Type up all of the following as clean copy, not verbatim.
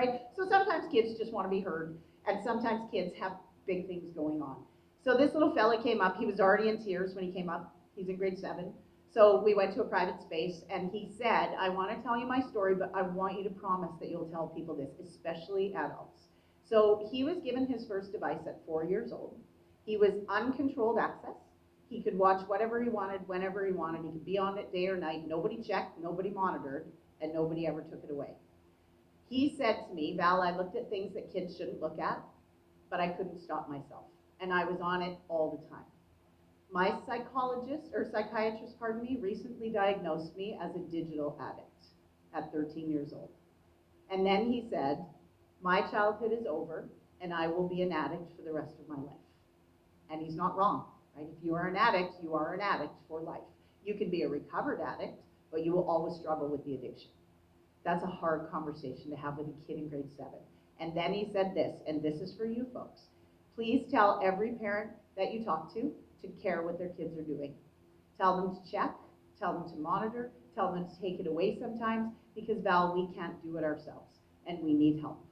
right? So sometimes kids just want to be heard, and sometimes kids have big things going on. So this little fella came up. He was already in tears when he came up. He's in grade 7. So we went to a private space, and he said, I want to tell you my story, but I want you to promise that you'll tell people this, especially adults. So he was given his first device at 4 years old. He was uncontrolled access. He could watch whatever he wanted, whenever he wanted. He could be on it day or night. Nobody checked, nobody monitored, and nobody ever took it away. He said to me, Val, I looked at things that kids shouldn't look at, but I couldn't stop myself. And I was on it all the time. My psychiatrist, recently diagnosed me as a digital addict at 13 years old. And then he said, my childhood is over, and I will be an addict for the rest of my life. And he's not wrong, right? If you are an addict, you are an addict for life. You can be a recovered addict, but you will always struggle with the addiction. That's a hard conversation to have with a kid in grade 7. And then he said this, and this is for you folks. Please tell every parent that you talk to care what their kids are doing. Tell them to check, tell them to monitor, tell them to take it away sometimes, because Val, we can't do it ourselves, and we need help.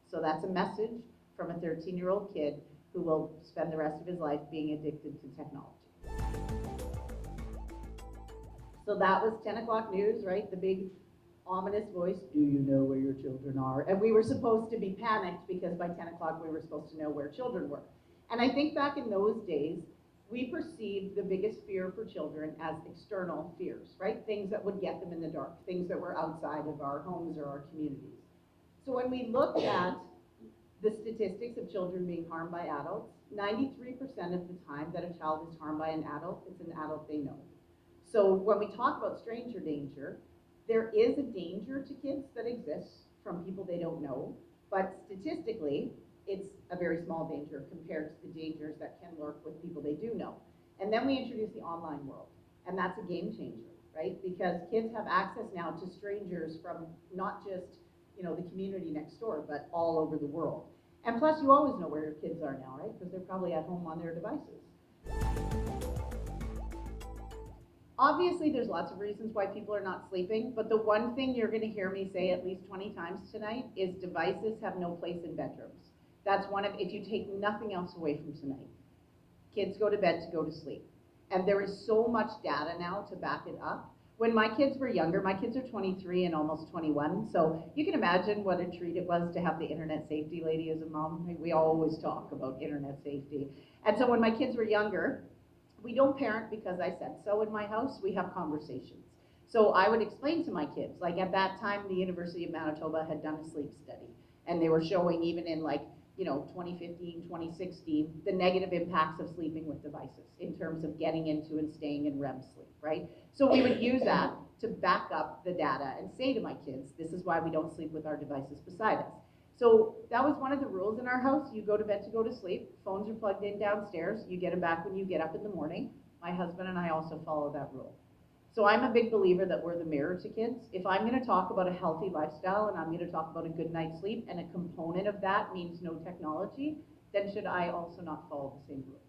So that's a message from a 13-year-old kid who will spend the rest of his life being addicted to technology. So that was 10 o'clock news, right? The big ominous voice, do you know where your children are? And we were supposed to be panicked because by 10 o'clock we were supposed to know where children were. And I think back in those days, we perceived the biggest fear for children as external fears, right? Things that would get them in the dark, things that were outside of our homes or our communities. So when we looked at the statistics of children being harmed by adults, 93% of the time that a child is harmed by an adult, it's an adult they know. So when we talk about stranger danger, there is a danger to kids that exists from people they don't know, but statistically, it's a very small danger compared to the dangers that can lurk with people they do know. And then we introduce the online world, and that's a game changer, right? Because kids have access now to strangers from not just, the community next door, but all over the world. And plus, you always know where your kids are now, right? Because they're probably at home on their devices. Obviously, there's lots of reasons why people are not sleeping, but the one thing you're going to hear me say at least 20 times tonight is devices have no place in bedrooms. That's if you take nothing else away from tonight. Kids go to bed to go to sleep. And there is so much data now to back it up. When my kids were younger, my kids are 23 and almost 21, so you can imagine what a treat it was to have the internet safety lady as a mom. We always talk about internet safety. And so when my kids were younger, we don't parent because I said so in my house, we have conversations. So I would explain to my kids, like at that time, the University of Manitoba had done a sleep study, and they were showing even in 2015, 2016, the negative impacts of sleeping with devices in terms of getting into and staying in REM sleep, right? So we would use that to back up the data and say to my kids, this is why we don't sleep with our devices beside us. So that was one of the rules in our house. You go to bed to go to sleep. Phones are plugged in downstairs. You get them back when you get up in the morning. My husband and I also follow that rule. So I'm a big believer that we're the mirror to kids. If I'm going to talk about a healthy lifestyle and I'm going to talk about a good night's sleep and a component of that means no technology, then should I also not follow the same rules?